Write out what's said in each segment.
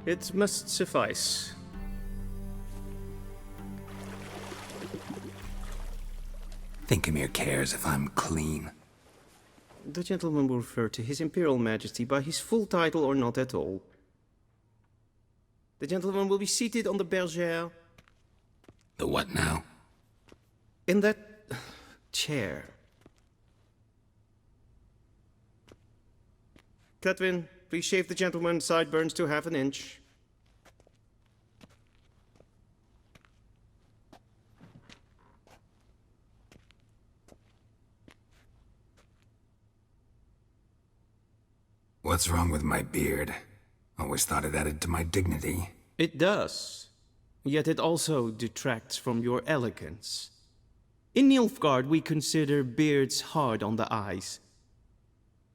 It must suffice. Thinkamere cares if I'm clean. The gentleman will refer to His Imperial Majesty by his full title or not at all. The gentleman will be seated on the bergère. The what now? In that chair. Cletwin, please shave the gentleman's sideburns to ½ an inch. What's wrong with my beard? Always thought it added to my dignity. It does. Yet it also detracts from your elegance. In Nilfgaard, we consider beards hard on the eyes.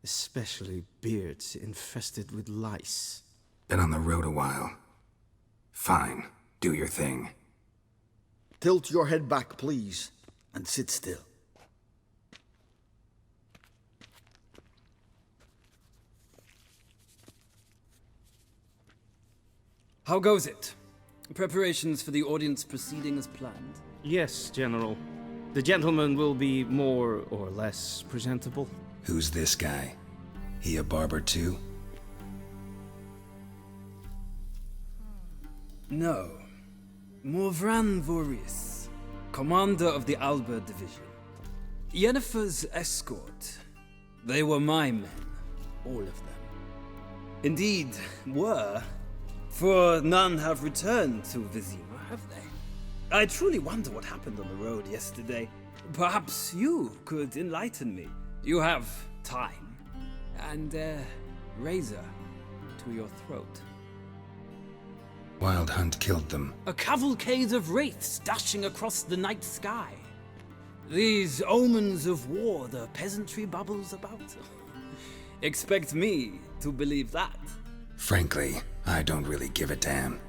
Especially beards infested with lice. Been on the road a while. Fine, do your thing. Tilt your head back, please, and sit still. How goes it? Preparations for the audience proceeding as planned? Yes, General. The gentleman will be more or less presentable. Who's this guy? He a barber too? No. Morvran Voorhis, commander of the Alba Division. Yennefer's escort. They were my men, all of them. Indeed, were. For none have returned to Vizima, have they? I truly wonder what happened on the road yesterday. Perhaps you could enlighten me. You have time. And a razor to your throat. Wild Hunt killed them. A cavalcade of wraiths dashing across the night sky. These omens of war the peasantry bubbles about. Expect me to believe that. Frankly, I don't really give a damn.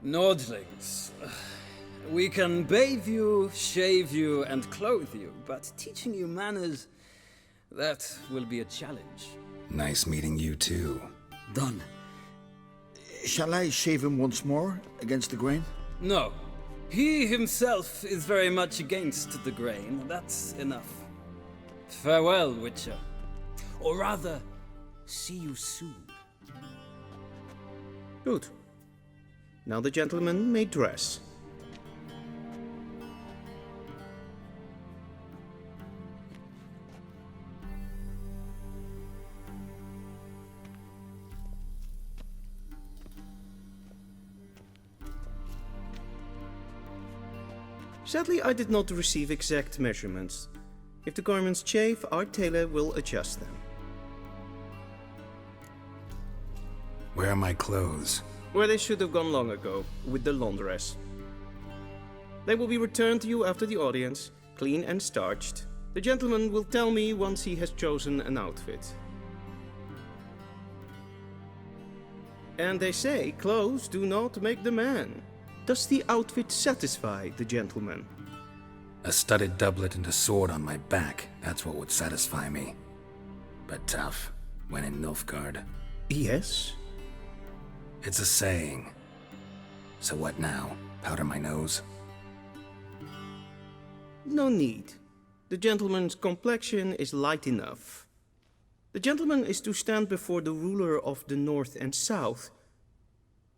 Nordlings. We can bathe you, shave you, and clothe you, but teaching you manners, that will be a challenge. Nice meeting you too. Done. Shall I shave him once more, against the grain? No. He himself is very much against the grain. That's enough. Farewell, Witcher. Or rather, see you soon. Good. Now the gentleman may dress. Sadly, I did not receive exact measurements. If the garments chafe, our tailor will adjust them. Where are my clothes? Where they should have gone long ago, with the laundress. They will be returned to you after the audience, clean and starched. The gentleman will tell me once he has chosen an outfit. And they say clothes do not make the man. Does the outfit satisfy the gentleman? A studded doublet and a sword on my back. That's what would satisfy me. But tough, when in Nilfgaard. Yes. It's a saying. So what now? Powder my nose? No need. The gentleman's complexion is light enough. The gentleman is to stand before the ruler of the North and South.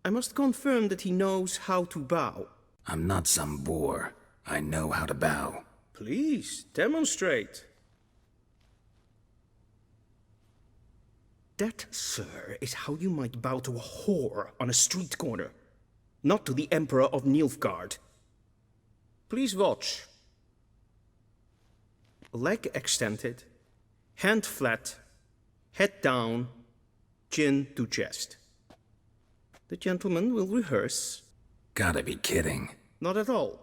I must confirm that he knows how to bow. I'm not some boor. I know how to bow. Please, demonstrate. That, sir, is how you might bow to a whore on a street corner, not to the Emperor of Nilfgaard. Please watch. Leg extended, hand flat, head down, chin to chest. The gentleman will rehearse. Gotta be kidding. Not at all.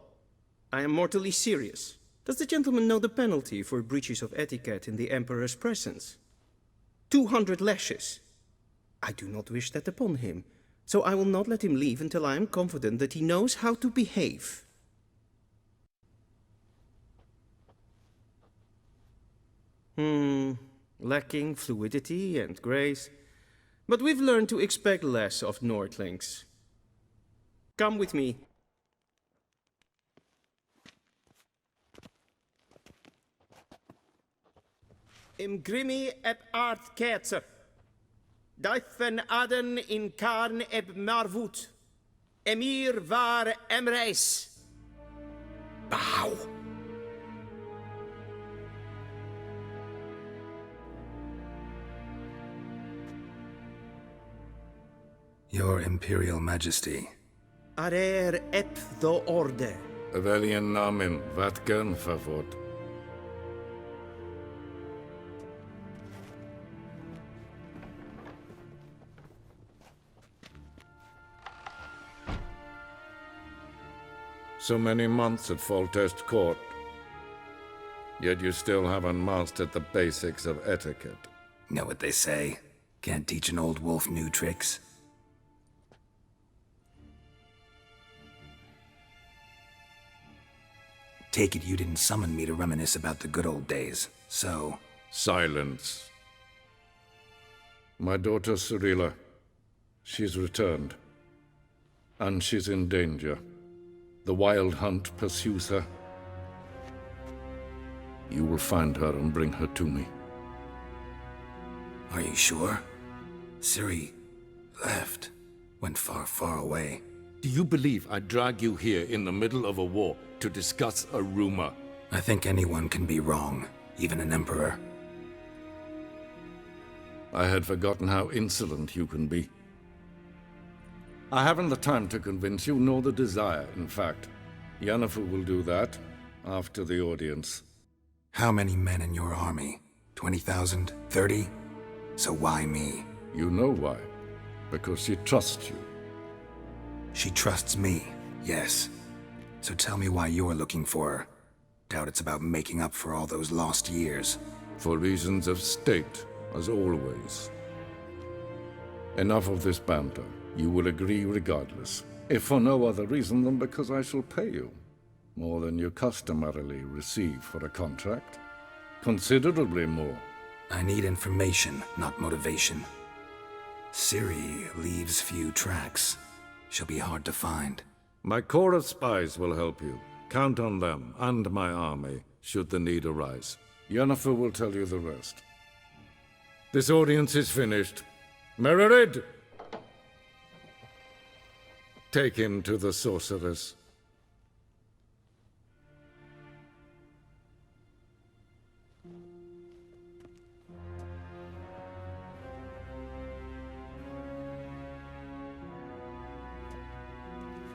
I am mortally serious. Does the gentleman know the penalty for breaches of etiquette in the Emperor's presence? 200 lashes. I do not wish that upon him, so I will not let him leave until I am confident that he knows how to behave. Lacking fluidity and grace. But we've learned to expect less of Nordlings. Come with me. Im grimi eb art ketzer. Duifen aden in karn eb marvut. Emir var emreis. Bow. Your Imperial Majesty. Arer ep the orde. Welchen Namen, wat gern verwort? So many months at Foltest Court, yet you still haven't mastered the basics of etiquette. Know what they say? Can't teach an old wolf new tricks. Take it you didn't summon me to reminisce about the good old days, so... Silence. My daughter Cirilla, she's returned. And she's in danger. The Wild Hunt pursues her. You will find her and bring her to me. Are you sure? Ciri left. Went far, far away. Do you believe I'd drag you here in the middle of a war to discuss a rumor? I think anyone can be wrong, even an emperor. I had forgotten how insolent you can be. I haven't the time to convince you, nor the desire, in fact. Yennefer will do that after the audience. How many men in your army? 20,000? 30? So why me? You know why. Because she trusts you. She trusts me, yes. So tell me why you're looking for her. Doubt it's about making up for all those lost years. For reasons of state, as always. Enough of this banter. You will agree regardless. If for no other reason than because I shall pay you. More than you customarily receive for a contract. Considerably more. I need information, not motivation. Ciri leaves few tracks. She'll be hard to find. My corps of spies will help you. Count on them, and my army, should the need arise. Yennefer will tell you the rest. This audience is finished. Mererid! Take him to the sorceress.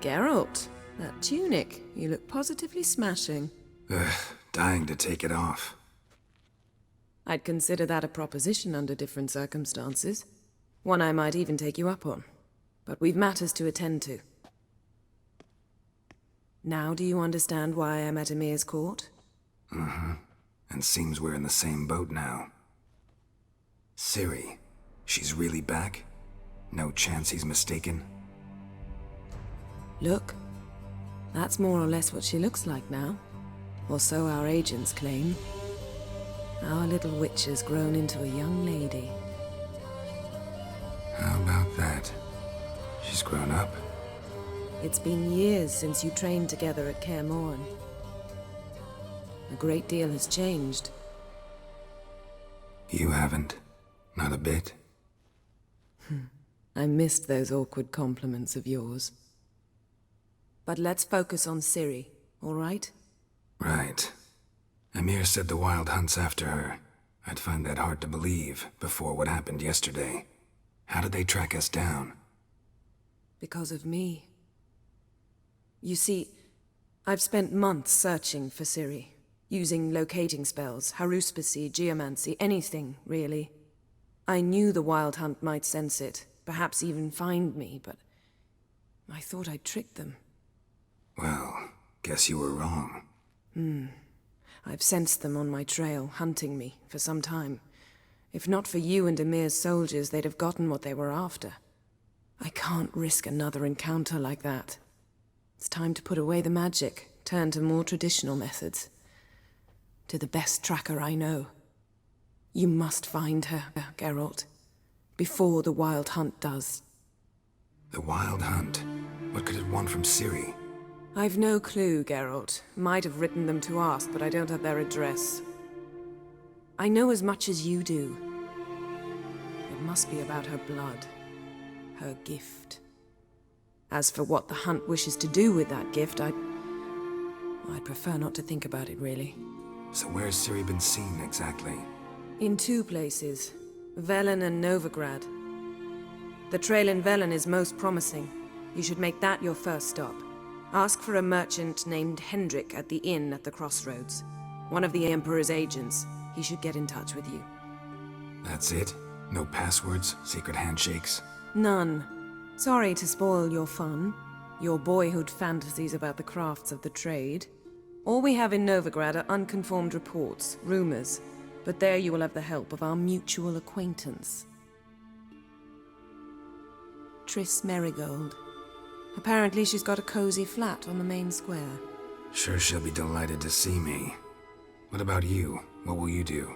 Geralt, that tunic, you look positively smashing. Ugh, dying to take it off. I'd consider that a proposition under different circumstances. One I might even take you up on. But we've matters to attend to. Now do you understand why I'm at Emir's court? Mm-hmm. And seems we're in the same boat now. Ciri, she's really back? No chance he's mistaken? Look, that's more or less what she looks like now. Or so our agents claim. Our little witch has grown into a young lady. How about that? She's grown up? It's been years since you trained together at Kaer Morhen. A great deal has changed. You haven't? Not a bit? I missed those awkward compliments of yours. But let's focus on Ciri, all right? Right. Emir said the Wild Hunt's after her. I'd find that hard to believe before what happened yesterday. How did they track us down? Because of me. You see, I've spent months searching for Ciri, using locating spells, haruspicy, geomancy, anything, really. I knew the Wild Hunt might sense it, perhaps even find me, but I thought I'd tricked them. Well, guess you were wrong. I've sensed them on my trail, hunting me, for some time. If not for you and Emir's soldiers, they'd have gotten what they were after. I can't risk another encounter like that. It's time to put away the magic, turn to more traditional methods. To the best tracker I know. You must find her, Geralt. Before the Wild Hunt does. The Wild Hunt? What could it want from Ciri? I've no clue, Geralt. Might have written them to ask, but I don't have their address. I know as much as you do. It must be about her blood. Her gift. As for what the Hunt wishes to do with that gift, I'd prefer not to think about it, really. So where's Ciri been seen, exactly? In two places. Velen and Novigrad. The trail in Velen is most promising. You should make that your first stop. Ask for a merchant named Hendrik at the inn at the crossroads. One of the Emperor's agents. He should get in touch with you. That's it? No passwords? Secret handshakes? None. Sorry to spoil your fun. Your boyhood fantasies about the crafts of the trade. All we have in Novigrad are unconfirmed reports, rumors. But there you will have the help of our mutual acquaintance. Triss Merigold. Apparently she's got a cozy flat on the main square. Sure she'll be delighted to see me. What about you? What will you do?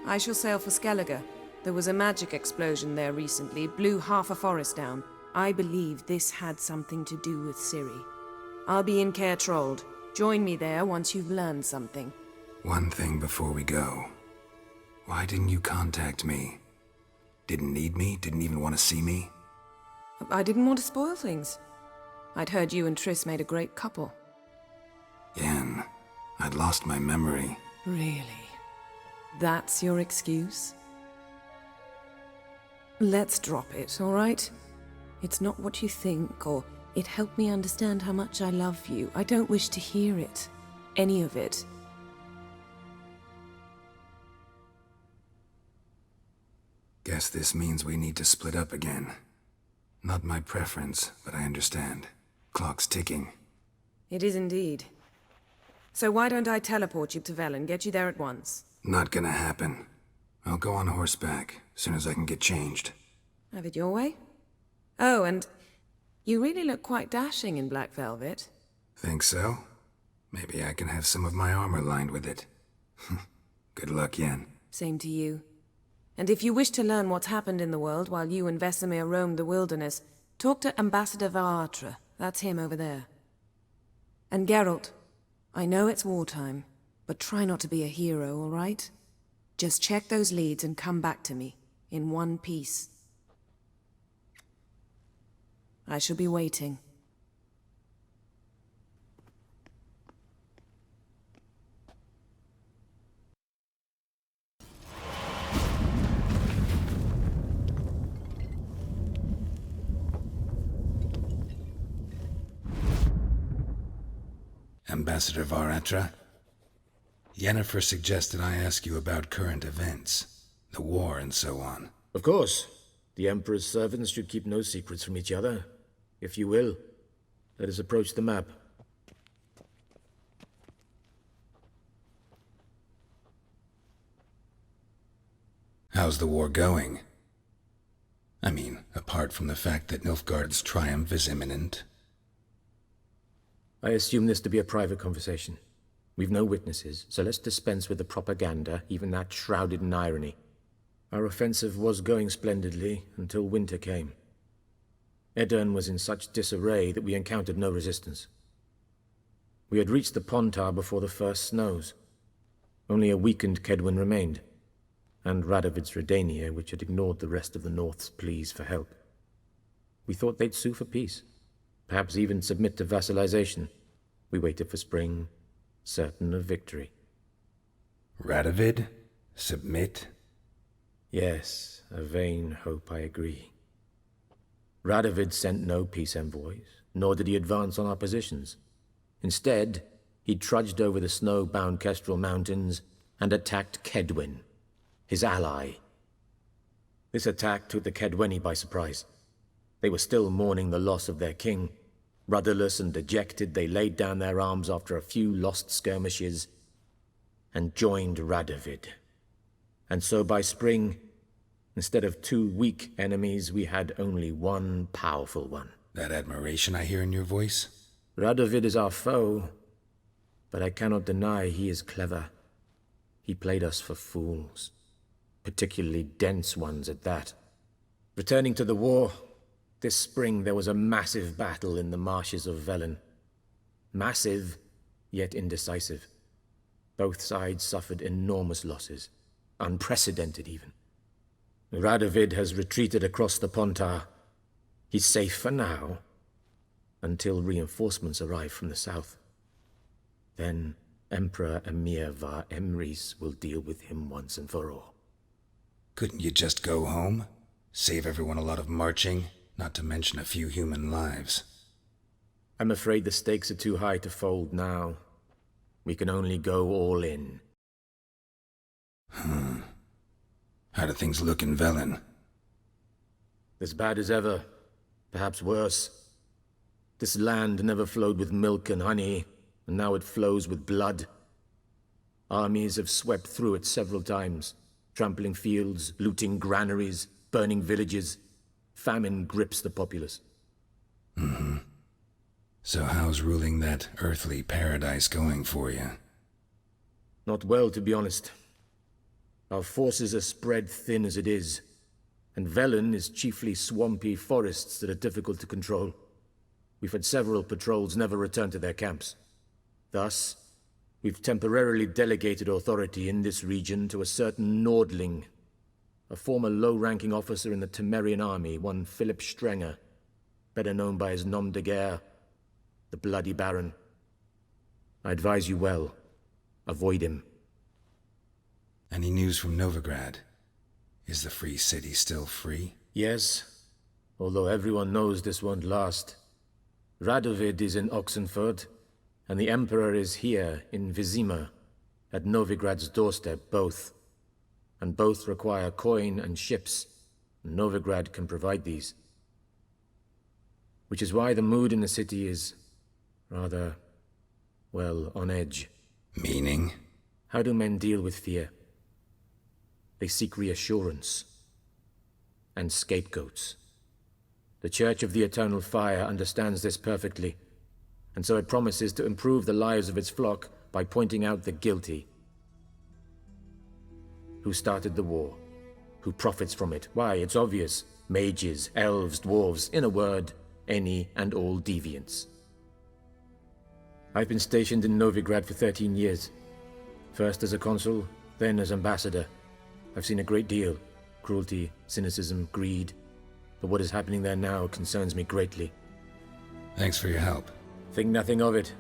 I shall sail for Skellige. There was a magic explosion there recently, blew half a forest down. I believe this had something to do with Ciri. I'll be in Caer Trolde. Join me there once you've learned something. One thing before we go. Why didn't you contact me? Didn't need me? Didn't even want to see me? I didn't want to spoil things. I'd heard you and Triss made a great couple. Yen, I'd lost my memory. Really? That's your excuse? Let's drop it, all right? It's not what you think, or it helped me understand how much I love you. I don't wish to hear it. Any of it. Guess this means we need to split up again. Not my preference, but I understand. Clock's ticking. It is indeed. So why don't I teleport you to Velen, get you there at once? Not gonna happen. I'll go on horseback, as soon as I can get changed. Have it your way? Oh, and you really look quite dashing in black velvet. Think so? Maybe I can have some of my armor lined with it. Good luck, Yen. Same to you. And if you wish to learn what's happened in the world while you and Vesemir roamed the wilderness, talk to Ambassador Varatra. That's him over there. And Geralt, I know it's wartime, but try not to be a hero, all right? Just check those leads and come back to me, in one piece. I shall be waiting. Ambassador Varatra? Yennefer suggested I ask you about current events, the war and so on. Of course. The Emperor's servants should keep no secrets from each other. If you will, let us approach the map. How's the war going? I mean, apart from the fact that Nilfgaard's triumph is imminent. I assume this to be a private conversation. We've no witnesses, so let's dispense with the propaganda, even that shrouded in irony. Our offensive was going splendidly until winter came. Edirn was in such disarray that we encountered no resistance. We had reached the Pontar before the first snows. Only a weakened Kedwin remained, and Radovid's Redania, which had ignored the rest of the North's pleas for help. We thought they'd sue for peace, perhaps even submit to vassalization. We waited for spring, certain of victory. Radovid? Submit? Yes, a vain hope, I agree. Radovid sent no peace envoys, nor did he advance on our positions. Instead, he trudged over the snow-bound Kestrel Mountains and attacked Kedwin, his ally. This attack took the Kedweni by surprise. They were still mourning the loss of their king. Rudderless and dejected, they laid down their arms after a few lost skirmishes and joined Radovid. And so by spring, instead of 2 weak enemies, we had only one powerful one. That admiration I hear in your voice? Radovid is our foe, but I cannot deny he is clever. He played us for fools. particularly dense ones at that. Returning to the war, this spring there was a massive battle in the marshes of Velen. Massive, yet indecisive. Both sides suffered enormous losses, unprecedented even. Radovid has retreated across the Pontar. He's safe for now, until reinforcements arrive from the south. Then Emperor Emir var Emrys will deal with him once and for all. Couldn't you just go home? Save everyone a lot of marching, not to mention a few human lives. I'm afraid the stakes are too high to fold now. We can only go all in. How do things look in Velen? As bad as ever, perhaps worse. This land never flowed with milk and honey, and now it flows with blood. Armies have swept through it several times, trampling fields, looting granaries, burning villages. Famine grips the populace. So how's ruling that earthly paradise going for you? Not well, to be honest. Our forces are spread thin as it is, and Velen is chiefly swampy forests that are difficult to control. We've had several patrols never return to their camps. Thus, we've temporarily delegated authority in this region to a certain Nordling, a former low-ranking officer in the Temerian army, one Philip Strenger, better known by his nom de guerre, the Bloody Baron. I advise you well. Avoid him. Any news from Novigrad? Is the Free City still free? Yes, although everyone knows this won't last. Radovid is in Oxenford, and the Emperor is here in Vizima, at Novigrad's doorstep, both. And both require coin and ships. Novigrad can provide these. Which is why the mood in the city is rather, well, on edge. Meaning? How do men deal with fear? They seek reassurance and scapegoats. The Church of the Eternal Fire understands this perfectly, and so it promises to improve the lives of its flock by pointing out the guilty. Who started the war? Who profits from it? Why, it's obvious. Mages, elves, dwarves, in a word, any and all deviants. I've been stationed in Novigrad for 13 years. First as a consul, then as ambassador. I've seen a great deal. Cruelty, cynicism, greed. But what is happening there now concerns me greatly. Thanks for your help. Think nothing of it.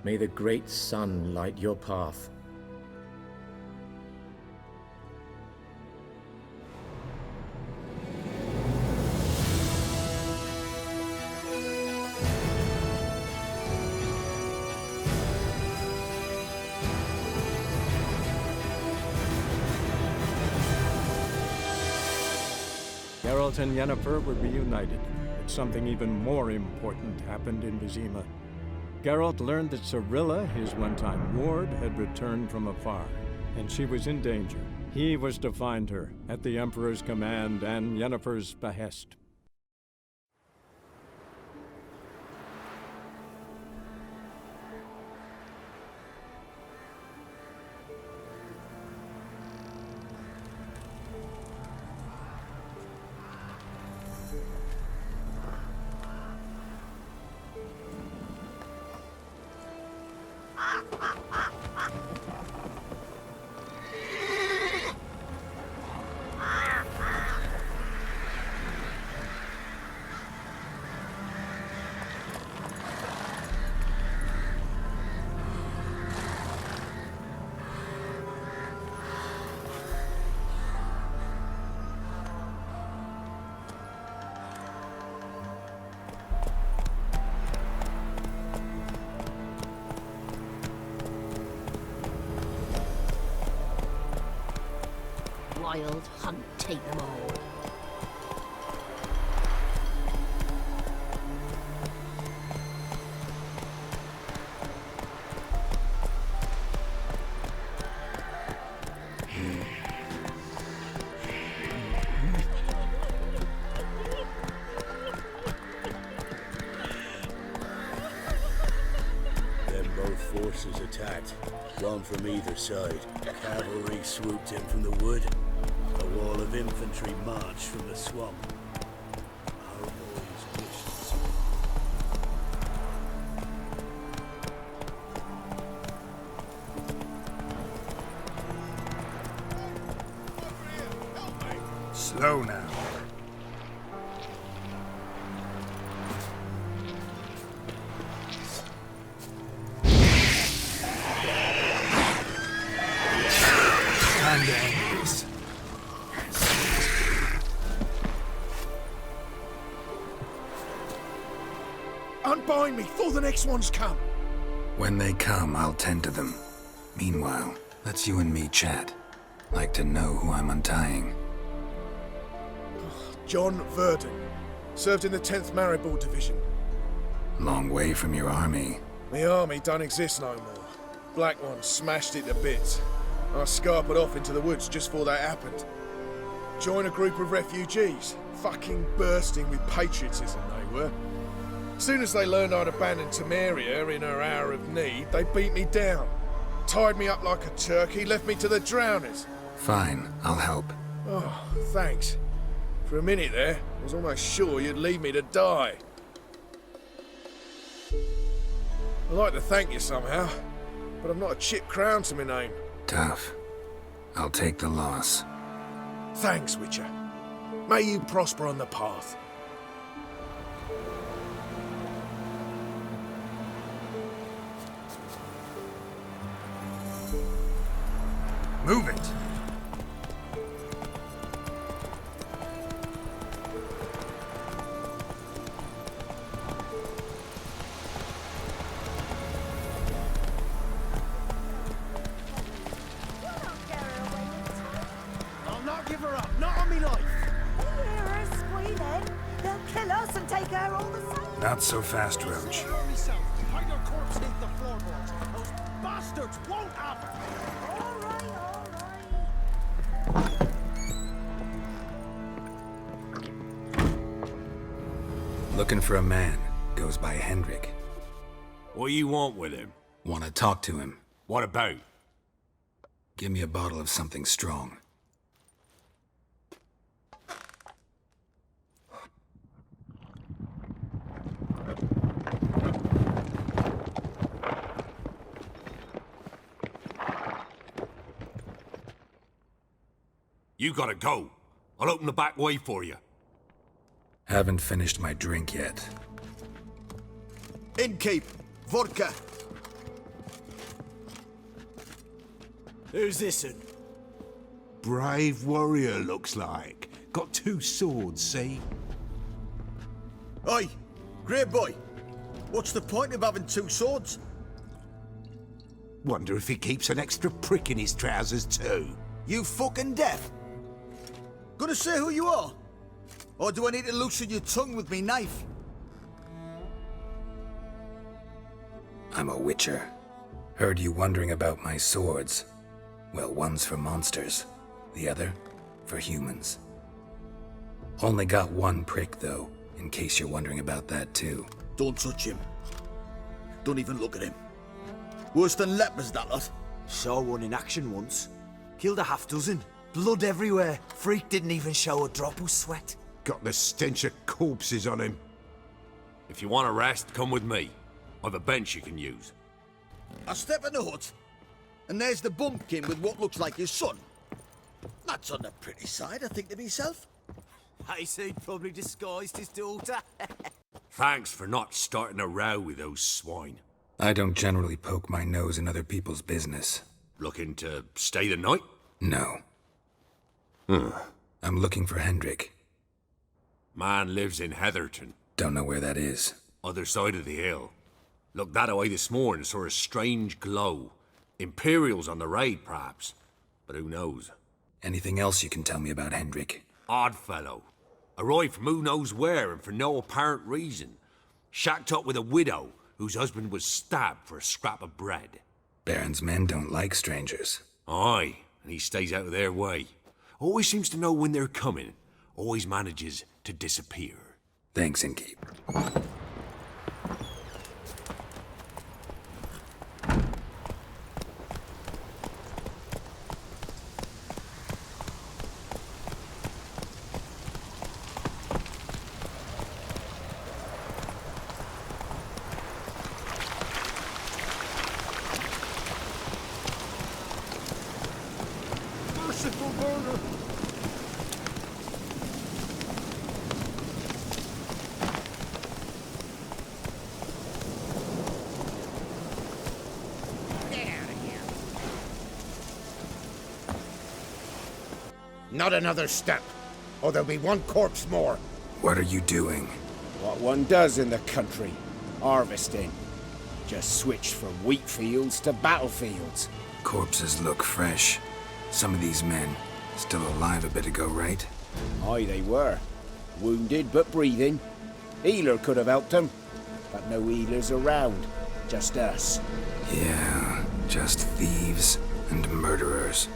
May the great sun light your path. Geralt and Yennefer were reunited, but something even more important happened in Vizima. Geralt learned that Cirilla, his one-time ward, had returned from afar, and she was in danger. He was to find her, at the Emperor's command and Yennefer's behest. Wild hunt, take them all. Then both forces attacked, one from either side. Cavalry swooped in from the wood. of infantry marched from the swamp. Our boys wished so. Slow now. Time to end this. Unbind me before the next ones come. When they come, I'll tend to them. Meanwhile, let's you and me chat. Like to know who I'm untying. John Verdon. Served in the 10th Maribor Division. Long way from your army. The army don't exist no more. Black One smashed it to bits. I scarpered off into the woods just before that happened. Joined a group of refugees. Fucking bursting with patriotism they were. Soon as they learned I'd abandoned Temeria in her hour of need, they beat me down. Tied me up like a turkey, left me to the drowners. Fine, I'll help. Oh, thanks. For a minute there, I was almost sure you'd leave me to die. I'd like to thank you somehow, but I've not a chip crown to my name. Tough. I'll take the loss. Thanks, Witcher. May you prosper on the path. Move it! I'll not give her up, not on me life. They hear her squealing. They'll kill us and take her all the same. Not so fast, Roach. Hide your corpse beneath the floorboards. Those bastards won't have her. All right, all right. Looking for a man. Goes by Hendrik. What you want with him? Want to talk to him. What about? Give me a bottle of something strong. You gotta go. I'll open the back way for you. Haven't finished my drink yet. Innkeep, vodka. Who's this'n? Brave warrior, looks like. Got 2 swords, see? Oi, great boy. What's the point of having 2 swords? Wonder if he keeps an extra prick in his trousers, too. You fucking deaf? Gonna say who you are? Or do I need to loosen your tongue with me knife? I'm a witcher. Heard you wondering about my swords. Well, one's for monsters, the other for humans. Only got 1 prick, though, in case you're wondering about that, too. Don't touch him. Don't even look at him. Worse than lepers, that lot. Saw one in action once. Killed a half dozen. Blood everywhere. Freak didn't even show a drop of sweat. Got the stench of corpses on him. If you want a rest, come with me. I've a bench you can use. I step in the hut, and there's the bumpkin with what looks like his son. That's on the pretty side, I think to myself. I say he'd probably disguised his daughter. Thanks for not starting a row with those swine. I don't generally poke my nose in other people's business. Looking to stay the night? No. I'm looking for Hendrik. Man lives in Heatherton. Don't know where that is. Other side of the hill. Looked that away this morning, saw a strange glow. Imperials on the raid, perhaps. But who knows? Anything else you can tell me about Hendrik? Odd fellow. Arrived from who knows where and for no apparent reason. Shacked up with a widow whose husband was stabbed for a scrap of bread. Baron's men don't like strangers. Aye, and he stays out of their way. Always seems to know when they're coming. Always manages to disappear. Thanks, Innkeep. Not another step, or there'll be one corpse more. What are you doing? What one does in the country. Harvesting. Just switched from wheat fields to battlefields. Corpses look fresh. Some of these men still alive a bit ago, right? Aye, they were. Wounded but breathing. Healer could have helped them. But no healers around. Just us. Yeah, just thieves and murderers.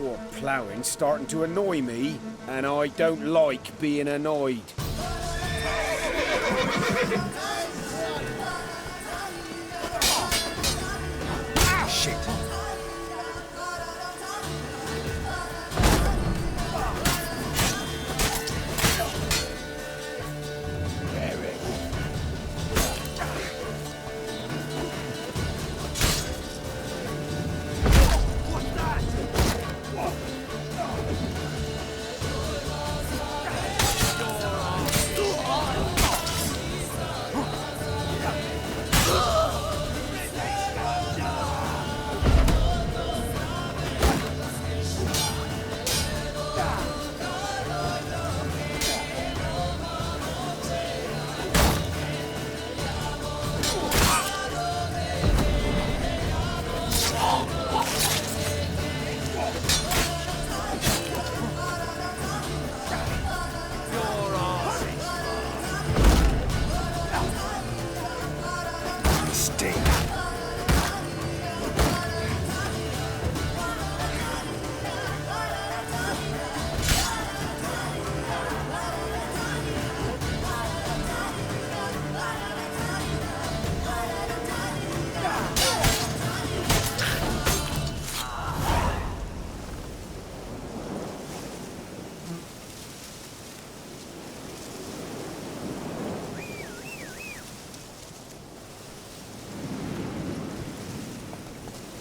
Your ploughing's starting to annoy me, and I don't like being annoyed. Shit.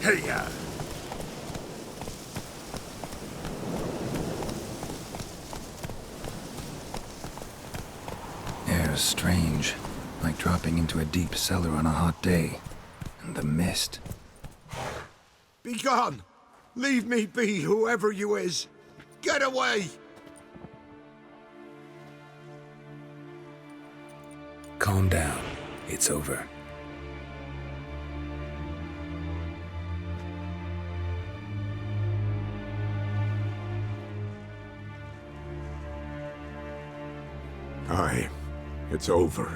Hey-ya! Air's strange, like dropping into a deep cellar on a hot day. And the mist. Be gone! Leave me be, whoever you is! Get away! Calm down. It's over. Aye, it's over.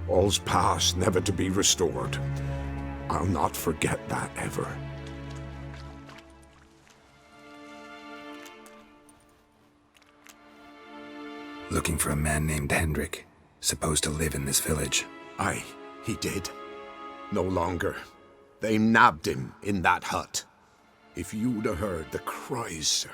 All's past, never to be restored. I'll not forget that ever. Looking for a man named Hendrik, supposed to live in this village. Aye, he did. No longer. They nabbed him in that hut. If you'd have heard the cries, sir.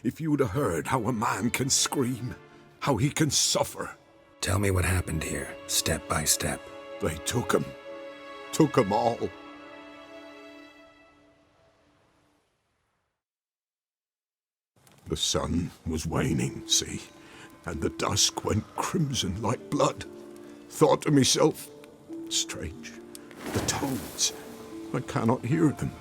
If you'd have heard how a man can scream, how he can suffer. Tell me what happened here, step by step. They took him. Took him all. The sun was waning, see? And the dusk went crimson like blood. Thought to myself, strange, the toads, I cannot hear them.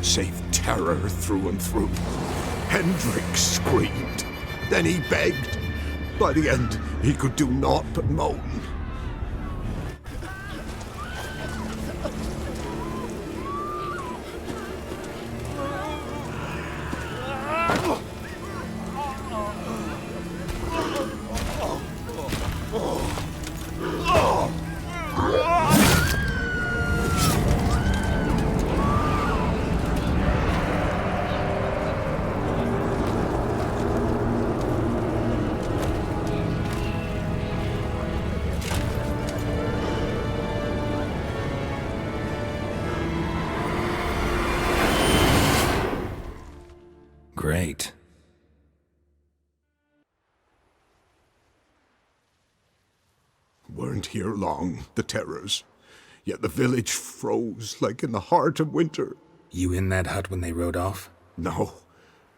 Save terror through and through. Hendrik screamed. Then he begged. By the end, he could do naught but moan. Weren't here long, the terrors. Yet the village froze like in the heart of winter. You in that hut when they rode off? No,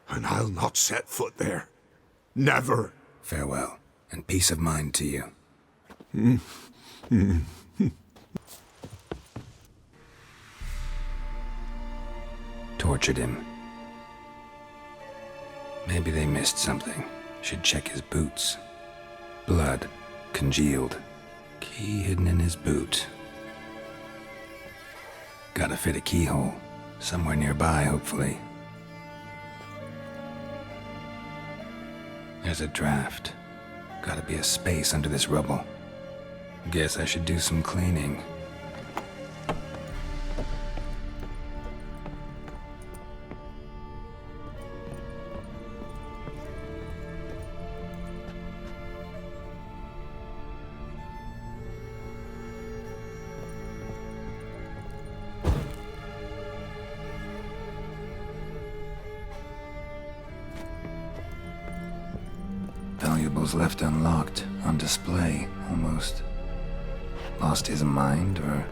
and I'll not set foot there. Never. Farewell, and peace of mind to you. Tortured him. Maybe they missed something. Should check his boots. Blood, congealed. Key hidden in his boot. Gotta fit a keyhole. Somewhere nearby, hopefully. There's a draft. Gotta be a space under this rubble. Guess I should do some cleaning. Valuables left unlocked, on display, almost. Lost his mind, or...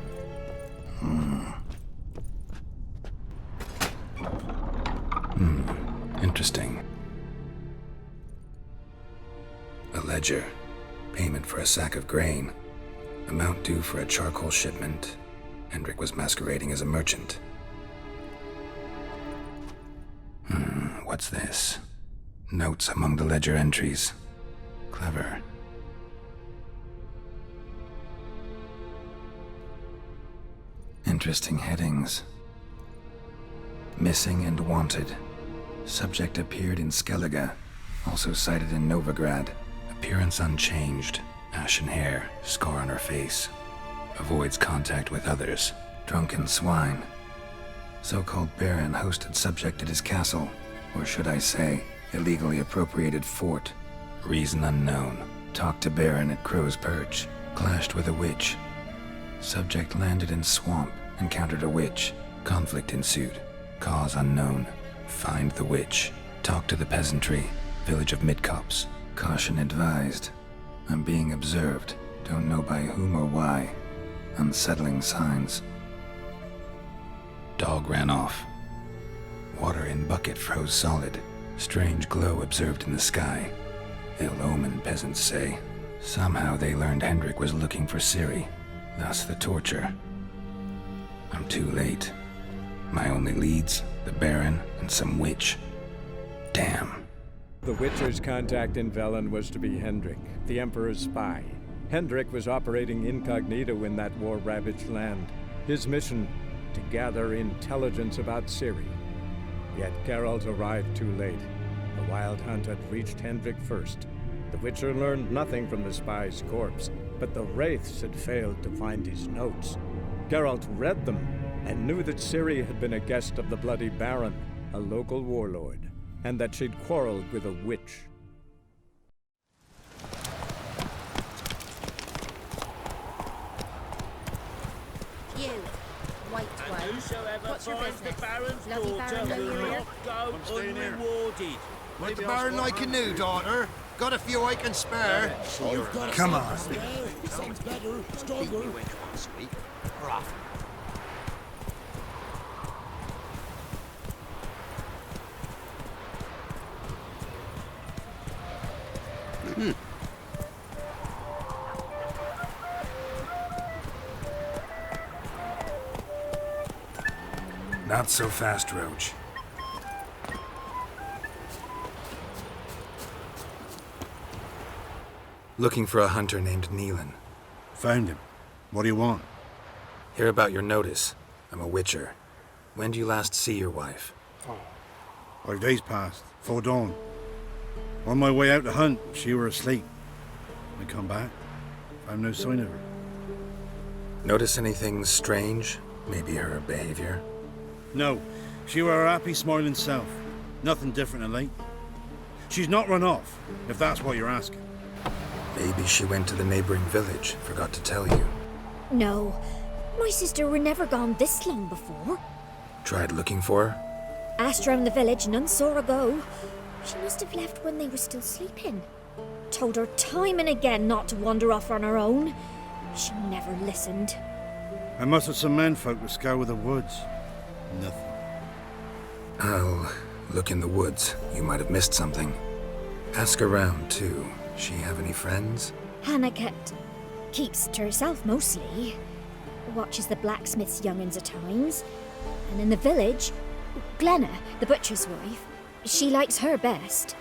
Interesting. A ledger. Payment for a sack of grain. Amount due for a charcoal shipment. Hendrik was masquerading as a merchant. What's this? Notes among the ledger entries. Clever. Interesting headings. Missing and wanted. Subject appeared in Skellige. Also cited in Novigrad. Appearance unchanged. Ashen hair. Scar on her face. Avoids contact with others. Drunken swine. So-called Baron hosted subject at his castle. Or should I say, illegally appropriated fort. Reason unknown. Talked to Baron at Crow's Perch. Clashed with a witch. Subject landed in swamp. Encountered a witch. Conflict ensued. Cause unknown. Find the witch. Talk to the peasantry. Village of Midcopse. Caution advised. I'm being observed. Don't know by whom or why. Unsettling signs. Dog ran off. Water in bucket froze solid. Strange glow observed in the sky. Ill omen, peasants say. Somehow they learned Hendrik was looking for Ciri. Thus the torture. I'm too late. My only leads, the Baron and some witch. Damn. The Witcher's contact in Velen was to be Hendrik, the Emperor's spy. Hendrik was operating incognito in that war-ravaged land. His mission, to gather intelligence about Ciri. Yet Geralt arrived too late. The Wild Hunt had reached Hendrik first. The Witcher learned nothing from the spy's corpse, but the Wraiths had failed to find his notes. Geralt read them and knew that Ciri had been a guest of the Bloody Baron, a local warlord, and that she'd quarreled with a witch. You, white one. And whosoever What's your finds the business? Baron's Bloody daughter Baron know will you're not go unrewarded. What the Baron like a new daughter? Got a few I can spare. Come on. Sounds better, stronger. Not so fast, Roach. Looking for a hunter named Neelan. Found him. What do you want? Hear about your notice. I'm a witcher. When did you last see your wife? 5 days passed, 'fore dawn. On my way out to hunt, she were asleep. I come back, found no sign of her. Notice anything strange? Maybe her behavior? No, she were her happy, smiling self. Nothing different of late. She's not run off, if that's what you're asking. Maybe she went to the neighboring village, forgot to tell you. No, my sister were never gone this long before. Tried looking for her? Asked round the village, none saw her go. She must have left when they were still sleeping. told her time and again not to wander off on her own. She never listened. I mustered some menfolk to scour the woods. Nothing. I'll look in the woods. You might have missed something. Ask around, too. She have any friends? Hannah keeps to herself mostly. Watches the blacksmith's young'uns at times. And in the village, Glenna, the butcher's wife, she likes her best.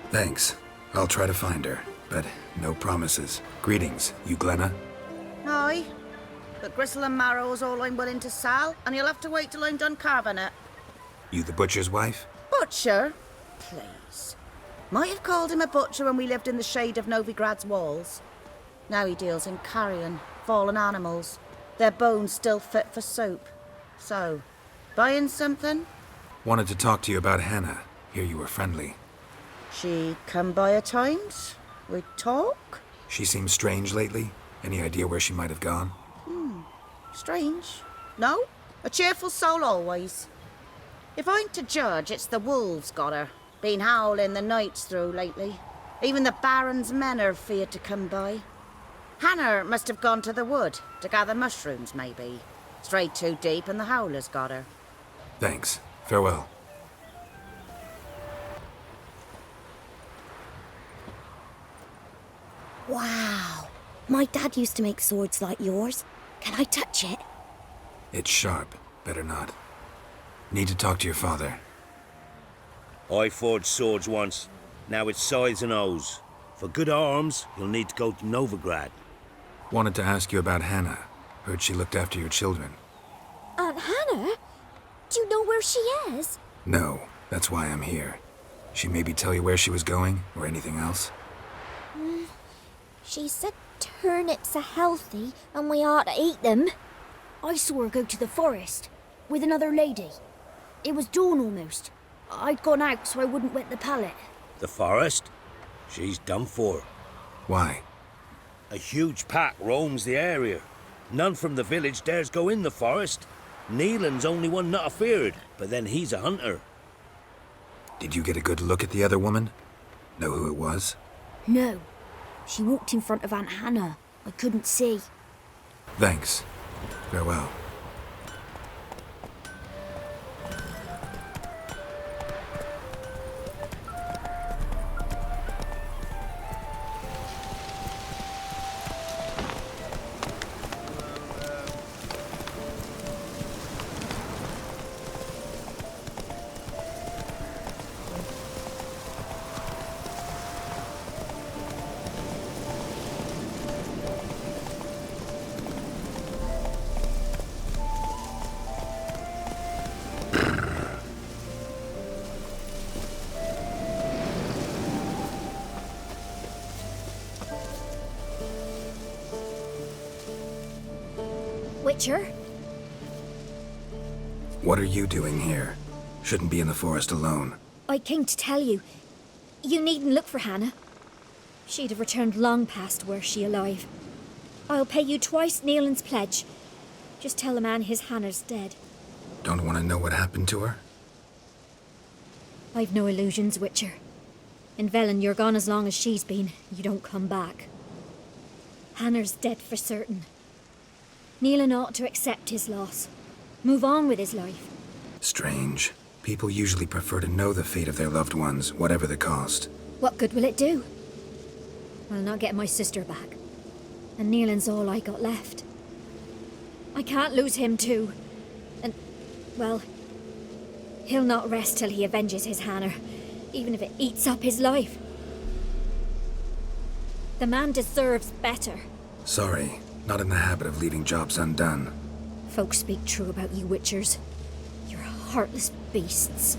Thanks. I'll try to find her, but no promises. Greetings, you Glenna? Aye. But gristle and marrow's all I'm willing to sell, and you'll have to wait till I'm done carving it. You the butcher's wife? Butcher? Please. Might have called him a butcher when we lived in the shade of Novigrad's walls. Now he deals in carrion, fallen animals. Their bones still fit for soup. So, buying something? Wanted to talk to you about Hannah. Hear you were friendly. She come by at times? We talk? She seems strange lately. Any idea where she might have gone? Strange. No? A cheerful soul always. If I'm to judge, it's the wolves got her. Been howling the nights through lately. Even the Baron's men are feared to come by. Hannah must have gone to the wood to gather mushrooms, maybe. Strayed too deep and the howlers got her. Thanks. Farewell. Wow. My dad used to make swords like yours. Can I touch it? It's sharp. Better not. Need to talk to your father. I forged swords once. Now it's scythes and hoes. For good arms, you'll need to go to Novigrad. Wanted to ask you about Hannah. Heard she looked after your children. Aunt Hannah? Do you know where she is? No, that's why I'm here. She maybe tell you where she was going, or anything else? She said turnips are healthy and we ought to eat them. I saw her go to the forest with another lady. It was dawn almost. I'd gone out so I wouldn't wet the pallet. The forest? She's done for. Why? A huge pack roams the area. None from the village dares go in the forest. Neelan's only one not afeared, but then he's a hunter. Did you get a good look at the other woman? Know who it was? No. She walked in front of Aunt Hannah. I couldn't see. Thanks. Farewell. Witcher? What are you doing here? Shouldn't be in the forest alone. I came to tell you. You needn't look for Hannah. She'd have returned long past were she alive. I'll pay you twice Neelan's pledge. Just tell the man his Hannah's dead. Don't want to know what happened to her? I've no illusions, Witcher. In Velen, you're gone as long as she's been. You don't come back. Hannah's dead for certain. Neelan ought to accept his loss. Move on with his life. Strange. People usually prefer to know the fate of their loved ones, whatever the cost. What good will it do? I'll not get my sister back. And Neelan's all I got left. I can't lose him too. And, well, he'll not rest till he avenges his Hannah, even if it eats up his life. The man deserves better. Sorry, not in the habit of leaving jobs undone. Folks speak true about you Witchers. You're heartless beasts.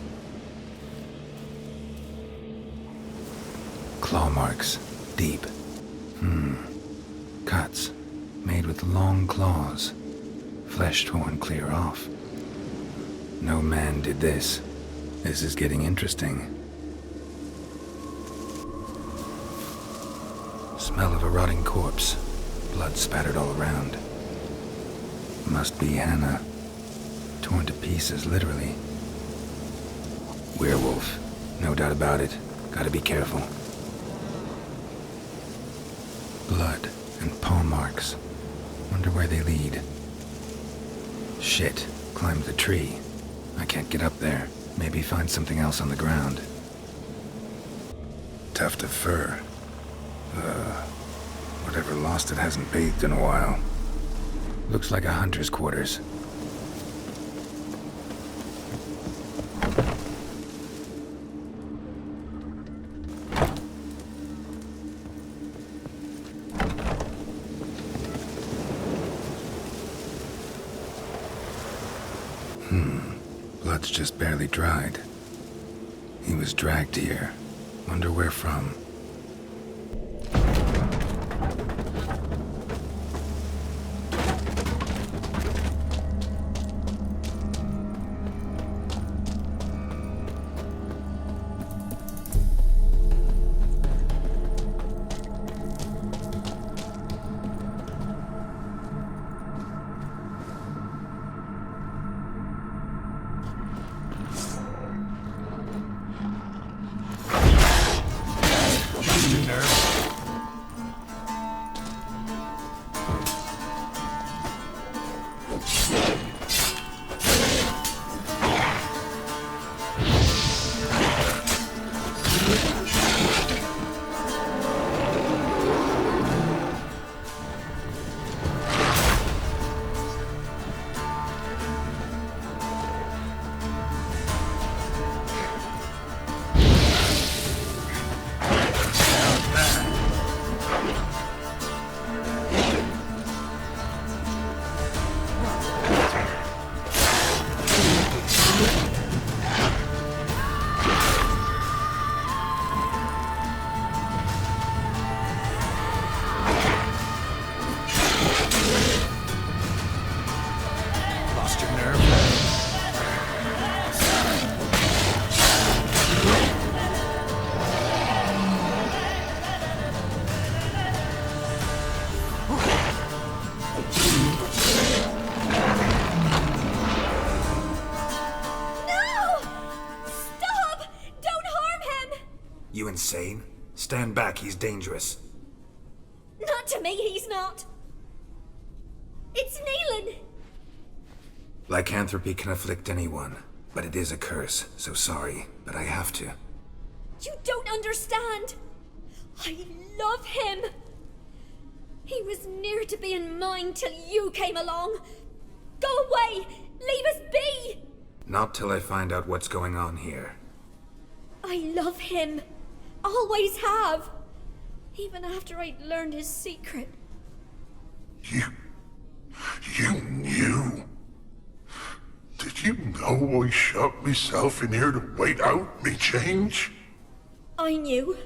Claw marks. Deep. Cuts. Made with long claws. Flesh torn clear off. No man did this. This is getting interesting. Smell of a rotting corpse. Blood spattered all around. Must be Hannah. Torn to pieces, literally. Werewolf. No doubt about it. Gotta be careful. Blood and paw marks. Wonder where they lead. Shit, climbed the tree. I can't get up there. Maybe find something else on the ground. Tuft of fur. Whatever lost it hasn't bathed in a while. Looks like a hunter's quarters. Blood's just barely dried. He was dragged here. Wonder where from. You insane? Stand back, he's dangerous. Not to me, he's not. It's Neelan. Lycanthropy can afflict anyone, but it is a curse, so sorry, but I have to. You don't understand. I love him. He was near to being mine till you came along. Go away! Leave us be! Not till I find out what's going on here. I love him. Always have. Even after I'd learned his secret. You knew? Did you know I shut myself in here to wait out me change? I knew,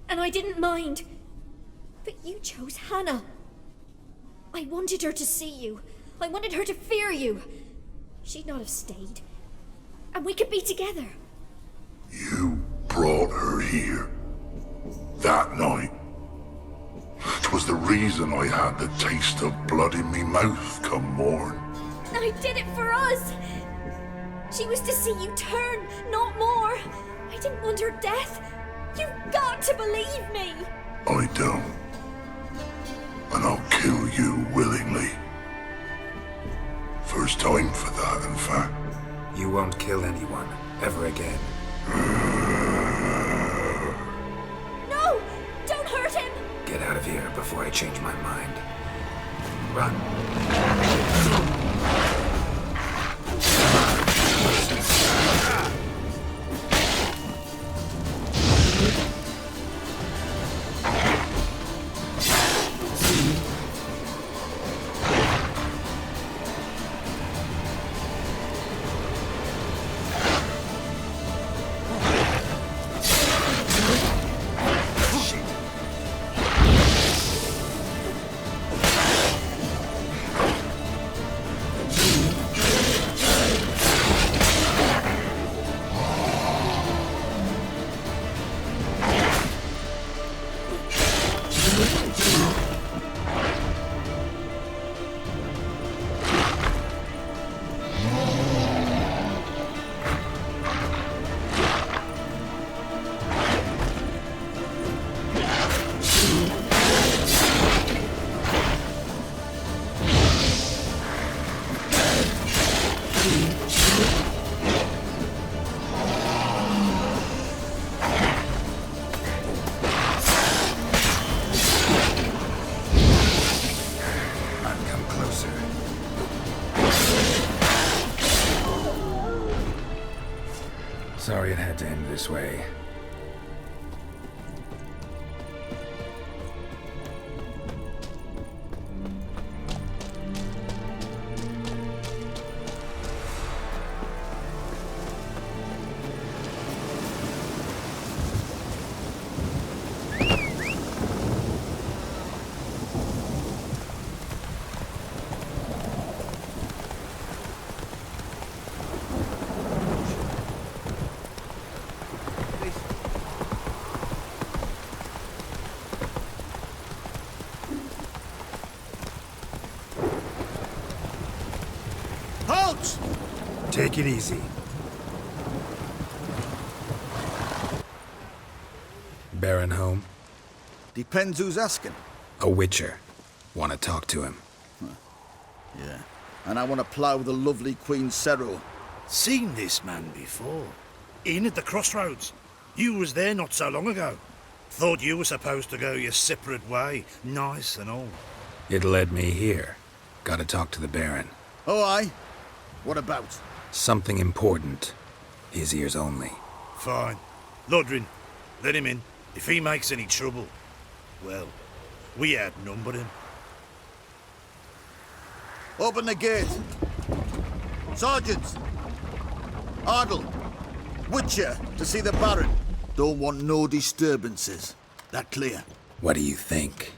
and I didn't mind. But you chose Hannah. I wanted her to see you. I wanted her to fear you. She'd not have stayed. And we could be together. You brought her here. That night. 'Twas the reason I had the taste of blood in me mouth come morn. I did it for us. She was to see you turn, not more. I didn't want her death. You've got to believe me. I don't. And I'll kill you willingly. First time for that, in fact. You won't kill anyone, ever again. No! Don't hurt him! Get out of here before I change my mind. Run. Sorry it had to end this way. Halt! Take it easy. Baron home? Depends who's asking. A witcher. Want to talk to him. Yeah. And I want to plough the lovely Queen Cero. Seen this man before. In at the crossroads. You was there not so long ago. Thought you were supposed to go your separate way. Nice and all. It led me here. Gotta talk to the Baron. Oh, aye? What about? Something important. His ears only. Fine. Lodrin, let him in. If he makes any trouble, well, we outnumber him. Open the gate. Sergeants! Ardle! Witcher, to see the Baron. Don't want no disturbances. That clear? What do you think?